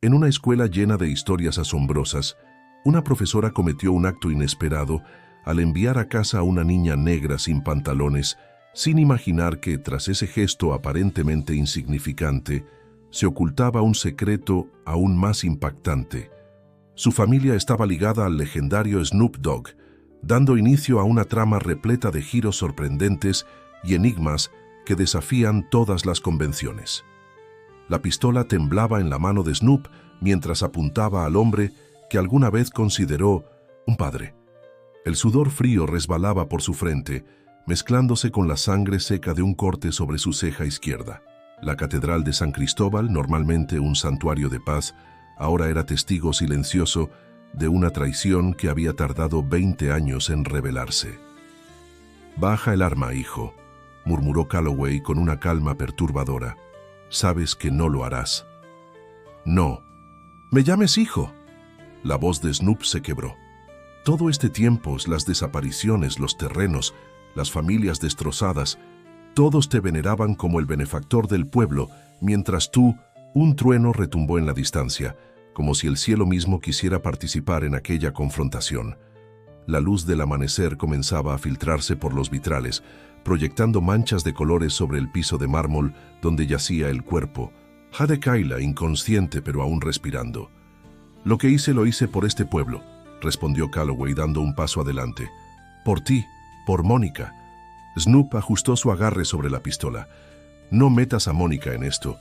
En una escuela llena de historias asombrosas, una profesora cometió un acto inesperado al enviar a casa a una niña negra sin pantalones, sin imaginar que, tras ese gesto aparentemente insignificante, se ocultaba un secreto aún más impactante. Su familia estaba ligada al legendario Snoop Dogg, dando inicio a una trama repleta de giros sorprendentes y enigmas que desafían todas las convenciones. La pistola temblaba en la mano de Snoop mientras apuntaba al hombre que alguna vez consideró un padre. El sudor frío resbalaba por su frente, mezclándose con la sangre seca de un corte sobre su ceja izquierda. La Catedral de San Cristóbal, normalmente un santuario de paz, ahora era testigo silencioso de una traición que había tardado 20 años en revelarse. «Baja el arma, hijo», murmuró Calloway con una calma perturbadora. «Sabes que no lo harás». «No. Me llames hijo». La voz de Snoop se quebró. Todo este tiempo, las desapariciones, los terrenos, las familias destrozadas, todos te veneraban como el benefactor del pueblo, mientras tú, un trueno retumbó en la distancia, como si el cielo mismo quisiera participar en aquella confrontación. La luz del amanecer comenzaba a filtrarse por los vitrales, proyectando manchas de colores sobre el piso de mármol donde yacía el cuerpo. Jade Kayla, inconsciente pero aún respirando. «Lo que hice lo hice por este pueblo», respondió Calloway dando un paso adelante. «Por ti, por Mónica». Snoop ajustó su agarre sobre la pistola. «No metas a Mónica en esto.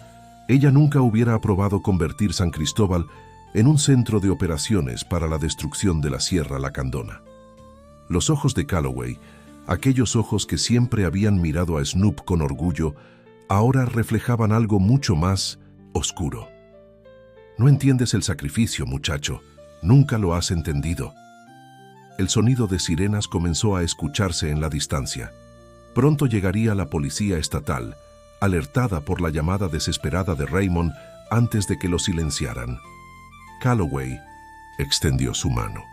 Ella nunca hubiera aprobado convertir San Cristóbal en un centro de operaciones para la destrucción de la Sierra Lacandona». Los ojos de Calloway, aquellos ojos que siempre habían mirado a Snoop con orgullo, ahora reflejaban algo mucho más oscuro. «No entiendes el sacrificio, muchacho. Nunca lo has entendido». El sonido de sirenas comenzó a escucharse en la distancia. Pronto llegaría la policía estatal, alertada por la llamada desesperada de Raymond antes de que lo silenciaran. Calloway extendió su mano.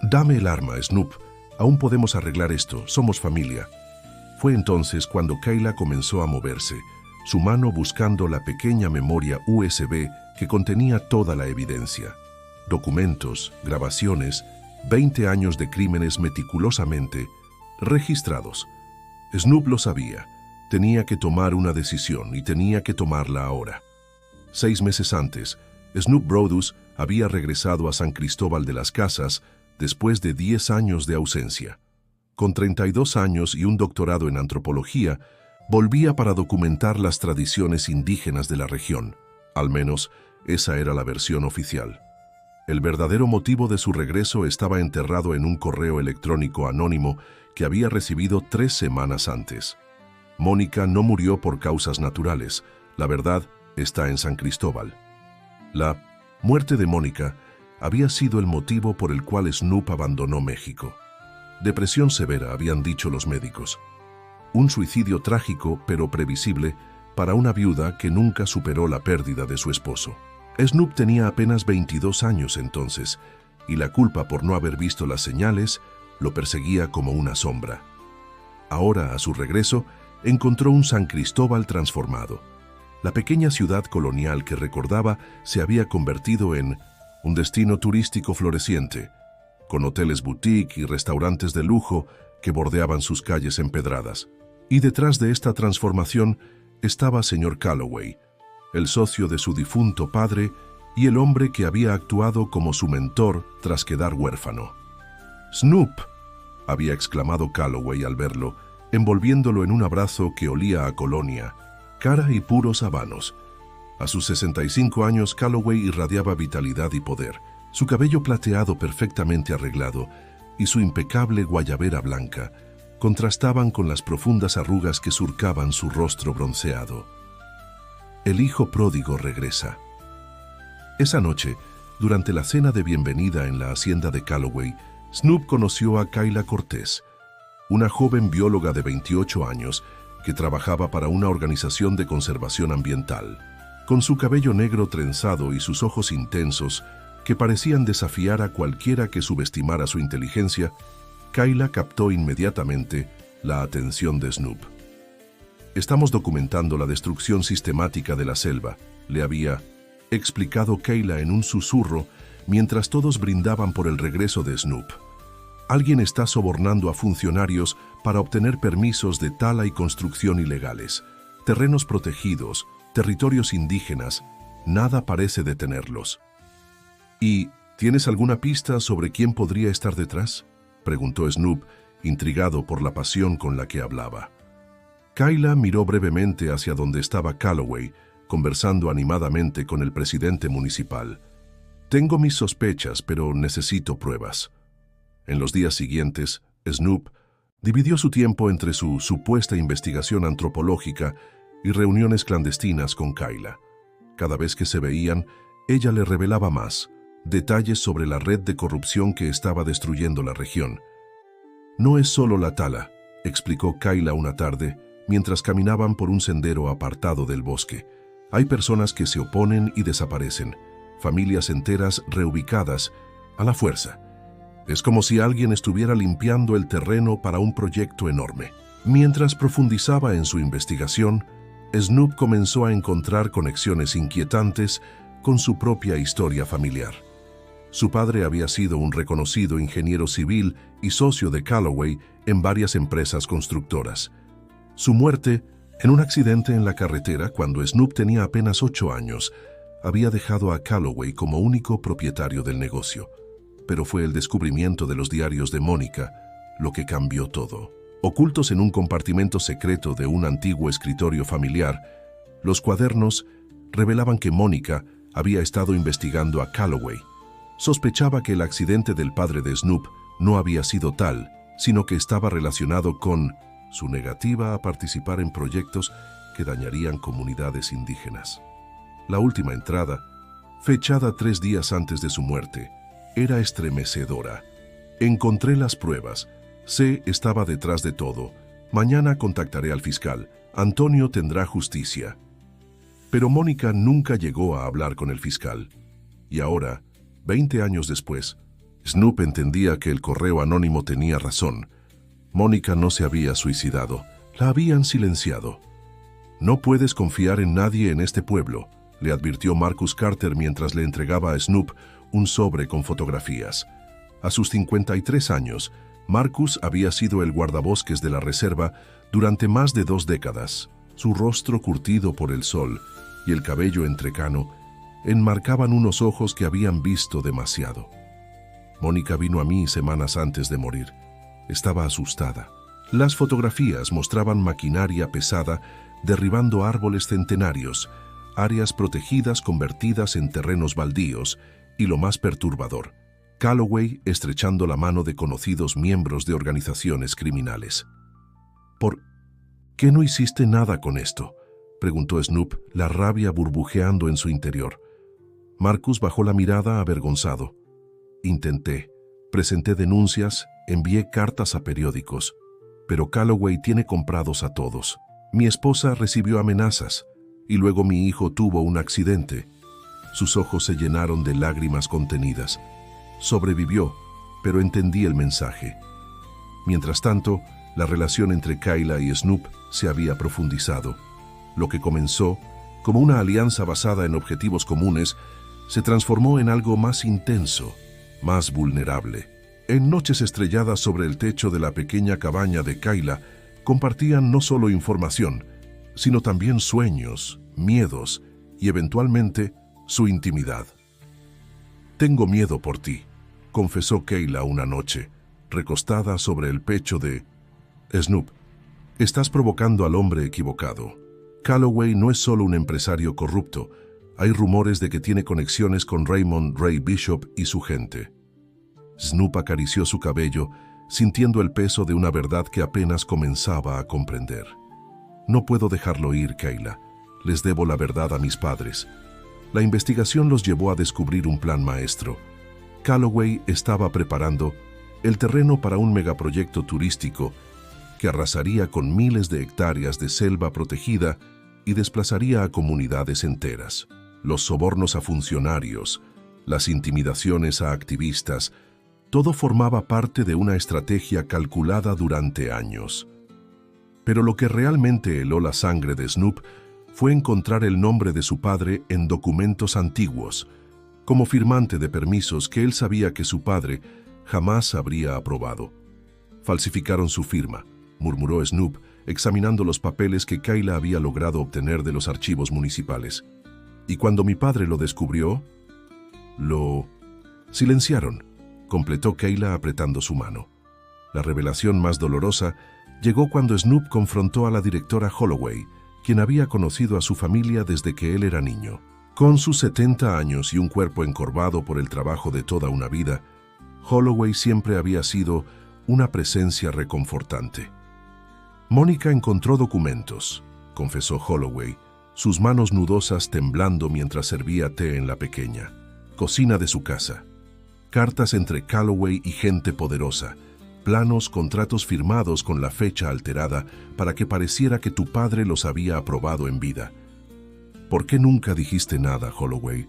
«Dame el arma, Snoop. Aún podemos arreglar esto. Somos familia». Fue entonces cuando Kayla comenzó a moverse, su mano buscando la pequeña memoria USB que contenía toda la evidencia. Documentos, grabaciones, 20 años de crímenes meticulosamente registrados. Snoop lo sabía. Tenía que tomar una decisión y tenía que tomarla ahora. 6 meses antes, Snoop Brodus había regresado a San Cristóbal de las Casas después de 10 años de ausencia. Con 32 años y un doctorado en antropología, volvía para documentar las tradiciones indígenas de la región. Al menos, esa era la versión oficial. El verdadero motivo de su regreso estaba enterrado en un correo electrónico anónimo que había recibido 3 semanas antes. Mónica no murió por causas naturales. La verdad está en San Cristóbal. La muerte de Mónica había sido el motivo por el cual Snoop abandonó México. Depresión severa, habían dicho los médicos. Un suicidio trágico pero previsible para una viuda que nunca superó la pérdida de su esposo. Snoop tenía apenas 22 años entonces, y la culpa por no haber visto las señales lo perseguía como una sombra. Ahora, a su regreso, encontró un San Cristóbal transformado. La pequeña ciudad colonial que recordaba se había convertido en un destino turístico floreciente, con hoteles boutique y restaurantes de lujo que bordeaban sus calles empedradas. Y detrás de esta transformación estaba señor Calloway, el socio de su difunto padre y el hombre que había actuado como su mentor tras quedar huérfano. «Snoop», había exclamado Calloway al verlo, envolviéndolo en un abrazo que olía a colonia, cara y puros habanos. A sus 65 años, Calloway irradiaba vitalidad y poder. Su cabello plateado perfectamente arreglado y su impecable guayabera blanca contrastaban con las profundas arrugas que surcaban su rostro bronceado. El hijo pródigo regresa. Esa noche, durante la cena de bienvenida en la hacienda de Calloway, Snoop conoció a Kayla Cortés, una joven bióloga de 28 años que trabajaba para una organización de conservación ambiental. Con su cabello negro trenzado y sus ojos intensos, que parecían desafiar a cualquiera que subestimara su inteligencia, Kayla captó inmediatamente la atención de Snoop. «Estamos documentando la destrucción sistemática de la selva», le había explicado Kayla en un susurro mientras todos brindaban por el regreso de Snoop. Alguien está sobornando a funcionarios para obtener permisos de tala y construcción ilegales, terrenos protegidos, territorios indígenas. Nada parece detenerlos. ¿Y tienes alguna pista sobre quién podría estar detrás?, preguntó Snoop, intrigado por la pasión con la que hablaba. Kayla miró brevemente hacia donde estaba Calloway, conversando animadamente con el presidente municipal. Tengo mis sospechas, pero necesito pruebas. En los días siguientes, Snoop dividió su tiempo entre su supuesta investigación antropológica y reuniones clandestinas con Kayla. Cada vez que se veían, ella le revelaba más detalles sobre la red de corrupción que estaba destruyendo la región. No es solo la tala, explicó Kayla una tarde, mientras caminaban por un sendero apartado del bosque. Hay personas que se oponen y desaparecen, familias enteras reubicadas a la fuerza. Es como si alguien estuviera limpiando el terreno para un proyecto enorme. Mientras profundizaba en su investigación, Snoop comenzó a encontrar conexiones inquietantes con su propia historia familiar. Su padre había sido un reconocido ingeniero civil y socio de Calloway en varias empresas constructoras. Su muerte, en un accidente en la carretera cuando Snoop tenía apenas 8 años, había dejado a Calloway como único propietario del negocio. Pero fue el descubrimiento de los diarios de Mónica lo que cambió todo. Ocultos en un compartimento secreto de un antiguo escritorio familiar, los cuadernos revelaban que Mónica había estado investigando a Calloway. Sospechaba que el accidente del padre de Snoop no había sido tal, sino que estaba relacionado con su negativa a participar en proyectos que dañarían comunidades indígenas. La última entrada, fechada 3 días antes de su muerte, era estremecedora. Encontré las pruebas. C estaba detrás de todo. Mañana contactaré al fiscal. Antonio tendrá justicia. Pero Mónica nunca llegó a hablar con el fiscal. Y ahora, 20 años después, Snoop entendía que el correo anónimo tenía razón. Mónica no se había suicidado, la habían silenciado. No puedes confiar en nadie en este pueblo, le advirtió Marcus Carter mientras le entregaba a Snoop un sobre con fotografías. A sus 53 años, Marcus había sido el guardabosques de la reserva durante más de 2 décadas. Su rostro curtido por el sol y el cabello entrecano enmarcaban unos ojos que habían visto demasiado. Mónica vino a mí semanas antes de morir. Estaba asustada. Las fotografías mostraban maquinaria pesada derribando árboles centenarios, áreas protegidas convertidas en terrenos baldíos y, lo más perturbador, Calloway estrechando la mano de conocidos miembros de organizaciones criminales. ¿Por qué no hiciste nada con esto?, preguntó Snoop, la rabia burbujeando en su interior. Marcus bajó la mirada avergonzado. Intenté, presenté denuncias, envié cartas a periódicos, pero Calloway tiene comprados a todos. Mi esposa recibió amenazas y luego mi hijo tuvo un accidente. Sus ojos se llenaron de lágrimas contenidas. Sobrevivió, pero entendí el mensaje. Mientras tanto, la relación entre Kayla y Snoop se había profundizado. Lo que comenzó como una alianza basada en objetivos comunes se transformó en algo más intenso, más vulnerable. En noches estrelladas sobre el techo de la pequeña cabaña de Kayla, compartían no solo información, sino también sueños, miedos y eventualmente su intimidad. «Tengo miedo por ti», confesó Kayla una noche, recostada sobre el pecho de Snoop. «Estás provocando al hombre equivocado. Calloway no es solo un empresario corrupto. Hay rumores de que tiene conexiones con Raymond Ray Bishop y su gente». Snoop acarició su cabello, sintiendo el peso de una verdad que apenas comenzaba a comprender. «No puedo dejarlo ir, Kayla. Les debo la verdad a mis padres». La investigación los llevó a descubrir un plan maestro. Calloway estaba preparando el terreno para un megaproyecto turístico que arrasaría con miles de hectáreas de selva protegida y desplazaría a comunidades enteras. Los sobornos a funcionarios, las intimidaciones a activistas, todo formaba parte de una estrategia calculada durante años. Pero lo que realmente heló la sangre de Snoop fue encontrar el nombre de su padre en documentos antiguos, como firmante de permisos que él sabía que su padre jamás habría aprobado. Falsificaron su firma, murmuró Snoop, examinando los papeles que Kayla había logrado obtener de los archivos municipales. Y cuando mi padre lo descubrió, lo silenciaron, completó Kayla apretando su mano. La revelación más dolorosa llegó cuando Snoop confrontó a la directora Holloway, quien había conocido a su familia desde que él era niño. Con sus 70 años y un cuerpo encorvado por el trabajo de toda una vida, Holloway siempre había sido una presencia reconfortante. Mónica encontró documentos, confesó Holloway, sus manos nudosas temblando mientras servía té en la pequeña cocina de su casa. Cartas entre Calloway y gente poderosa, planos, contratos firmados con la fecha alterada para que pareciera que tu padre los había aprobado en vida. ¿Por qué nunca dijiste nada, Holloway?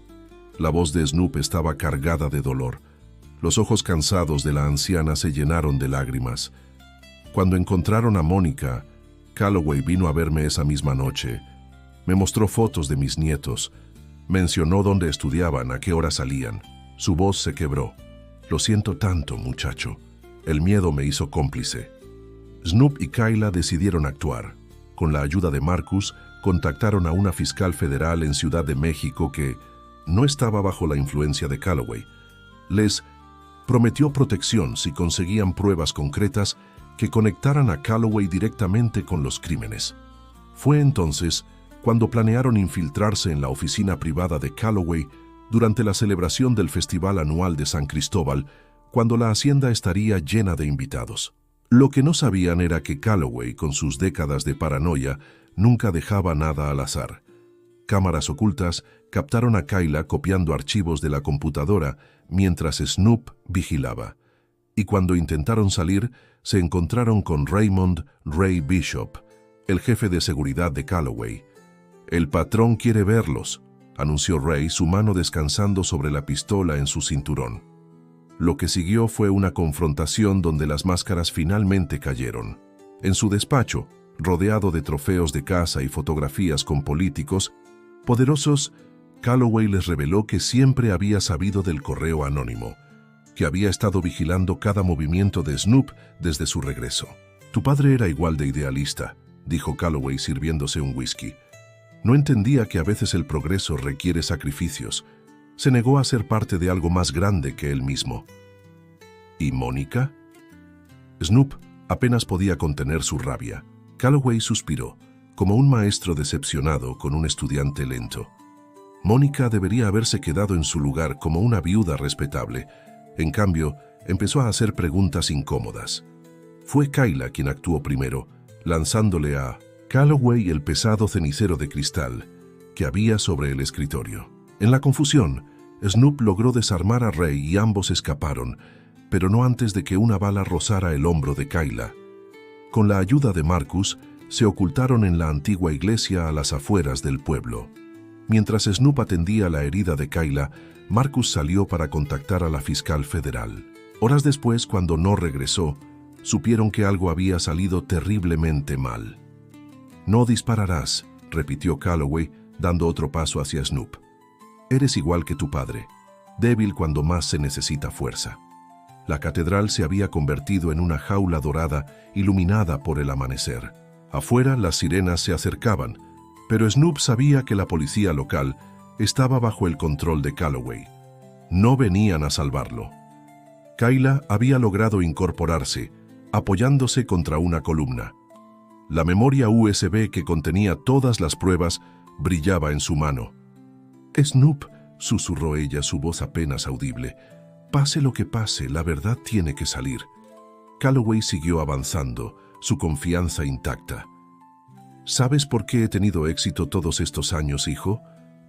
La voz de Snoop estaba cargada de dolor. Los ojos cansados de la anciana se llenaron de lágrimas. Cuando encontraron a Mónica, Calloway vino a verme esa misma noche. Me mostró fotos de mis nietos. Mencionó dónde estudiaban, a qué hora salían. Su voz se quebró. Lo siento tanto, muchacho. El miedo me hizo cómplice. Snoop y Kayla decidieron actuar. Con la ayuda de Marcus, contactaron a una fiscal federal en Ciudad de México que no estaba bajo la influencia de Calloway. Les prometió protección si conseguían pruebas concretas que conectaran a Calloway directamente con los crímenes. Fue entonces cuando planearon infiltrarse en la oficina privada de Calloway durante la celebración del Festival Anual de San Cristóbal, cuando la hacienda estaría llena de invitados. Lo que no sabían era que Calloway, con sus décadas de paranoia, nunca dejaba nada al azar. Cámaras ocultas captaron a Kayla copiando archivos de la computadora mientras Snoop vigilaba. Y cuando intentaron salir, se encontraron con Raymond Ray Bishop, el jefe de seguridad de Calloway. «El patrón quiere verlos», anunció Ray, su mano descansando sobre la pistola en su cinturón. Lo que siguió fue una confrontación donde las máscaras finalmente cayeron. En su despacho, rodeado de trofeos de caza y fotografías con políticos poderosos, Calloway les reveló que siempre había sabido del correo anónimo, que había estado vigilando cada movimiento de Snoop desde su regreso. «Tu padre era igual de idealista», dijo Calloway sirviéndose un whisky. «No entendía que a veces el progreso requiere sacrificios. Se negó a ser parte de algo más grande que él mismo». «¿Y Mónica?» Snoop apenas podía contener su rabia. Calloway suspiró, como un maestro decepcionado con un estudiante lento. Mónica debería haberse quedado en su lugar como una viuda respetable. En cambio, empezó a hacer preguntas incómodas. Fue Kayla quien actuó primero, lanzándole a Calloway el pesado cenicero de cristal que había sobre el escritorio. En la confusión, Snoop logró desarmar a Ray y ambos escaparon, pero no antes de que una bala rozara el hombro de Kayla. Con la ayuda de Marcus, se ocultaron en la antigua iglesia a las afueras del pueblo. Mientras Snoop atendía la herida de Kayla, Marcus salió para contactar a la fiscal federal. Horas después, cuando no regresó, supieron que algo había salido terriblemente mal. «No dispararás», repitió Calloway, dando otro paso hacia Snoop. «Eres igual que tu padre, débil cuando más se necesita fuerza». La catedral se había convertido en una jaula dorada iluminada por el amanecer. Afuera las sirenas se acercaban, pero Snoop sabía que la policía local estaba bajo el control de Calloway. No venían a salvarlo. Kayla había logrado incorporarse, apoyándose contra una columna. La memoria USB que contenía todas las pruebas brillaba en su mano. «Snoop», susurró ella, su voz apenas audible. «Pase lo que pase, la verdad tiene que salir». Calloway siguió avanzando, su confianza intacta. «¿Sabes por qué he tenido éxito todos estos años, hijo?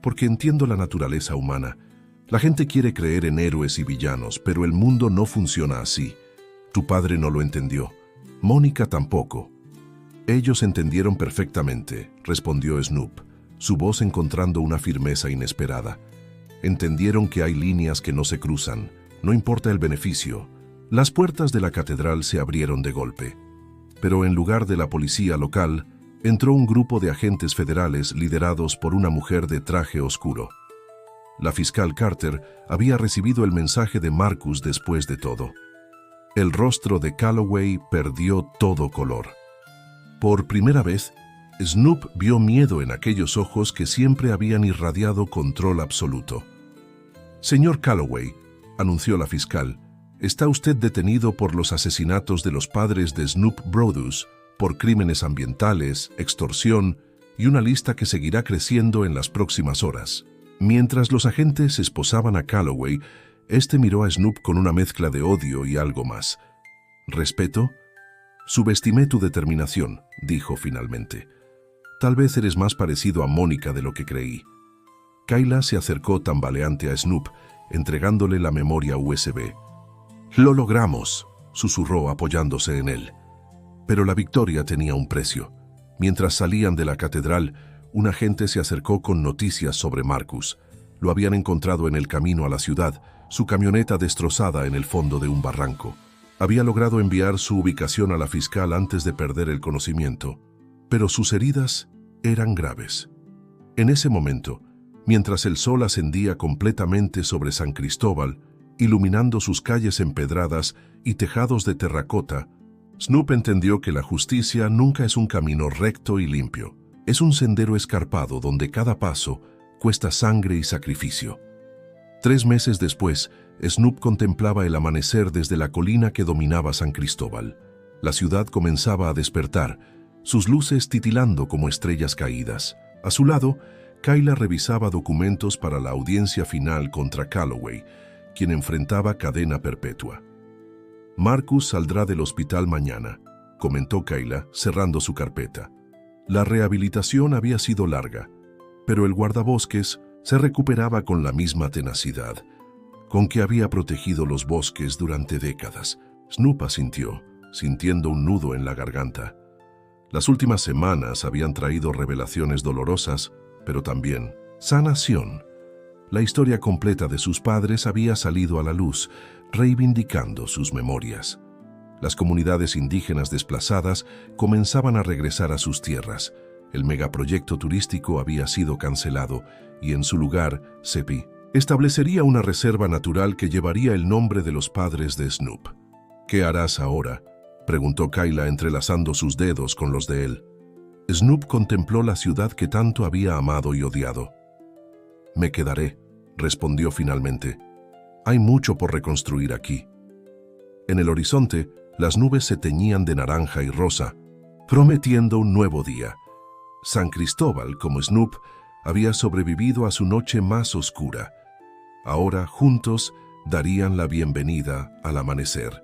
Porque entiendo la naturaleza humana. La gente quiere creer en héroes y villanos, pero el mundo no funciona así. Tu padre no lo entendió. Mónica tampoco». «Ellos entendieron perfectamente», respondió Snoop, su voz encontrando una firmeza inesperada. «Entendieron que hay líneas que no se cruzan, no importa el beneficio». Las puertas de la catedral se abrieron de golpe. Pero en lugar de la policía local, entró un grupo de agentes federales liderados por una mujer de traje oscuro. La fiscal Carter había recibido el mensaje de Marcus después de todo. El rostro de Calloway perdió todo color. Por primera vez, Snoop vio miedo en aquellos ojos que siempre habían irradiado control absoluto. «Señor Calloway», anunció la fiscal, «está usted detenido por los asesinatos de los padres de Snoop Brodus, por crímenes ambientales, extorsión y una lista que seguirá creciendo en las próximas horas». Mientras los agentes esposaban a Calloway, este miró a Snoop con una mezcla de odio y algo más. «¿Respeto? Subestimé tu determinación», dijo finalmente. «Tal vez eres más parecido a Mónica de lo que creí». Kayla se acercó tambaleante a Snoop, entregándole la memoria USB. «Lo logramos», susurró apoyándose en él. Pero la victoria tenía un precio. Mientras salían de la catedral, un agente se acercó con noticias sobre Marcus. Lo habían encontrado en el camino a la ciudad, su camioneta destrozada en el fondo de un barranco. Había logrado enviar su ubicación a la fiscal antes de perder el conocimiento, pero sus heridas eran graves. En ese momento, mientras el sol ascendía completamente sobre San Cristóbal, iluminando sus calles empedradas y tejados de terracota, Snoop entendió que la justicia nunca es un camino recto y limpio. Es un sendero escarpado donde cada paso cuesta sangre y sacrificio. 3 meses después, Snoop contemplaba el amanecer desde la colina que dominaba San Cristóbal. La ciudad comenzaba a despertar, sus luces titilando como estrellas caídas. A su lado, Kayla revisaba documentos para la audiencia final contra Calloway, quien enfrentaba cadena perpetua. «Marcus saldrá del hospital mañana», comentó Kayla, cerrando su carpeta. La rehabilitación había sido larga, pero el guardabosques se recuperaba con la misma tenacidad con que había protegido los bosques durante décadas. Snoop asintió, sintiendo un nudo en la garganta. Las últimas semanas habían traído revelaciones dolorosas, pero también sanación. La historia completa de sus padres había salido a la luz, reivindicando sus memorias. Las comunidades indígenas desplazadas comenzaban a regresar a sus tierras. El megaproyecto turístico había sido cancelado y en su lugar, CEPI establecería una reserva natural que llevaría el nombre de los padres de Snoop. «¿Qué harás ahora?», preguntó Kayla entrelazando sus dedos con los de él. Snoop contempló la ciudad que tanto había amado y odiado. «Me quedaré», respondió finalmente. «Hay mucho por reconstruir aquí». En el horizonte, las nubes se teñían de naranja y rosa, prometiendo un nuevo día. San Cristóbal, como Snoop, había sobrevivido a su noche más oscura. Ahora, juntos, darían la bienvenida al amanecer.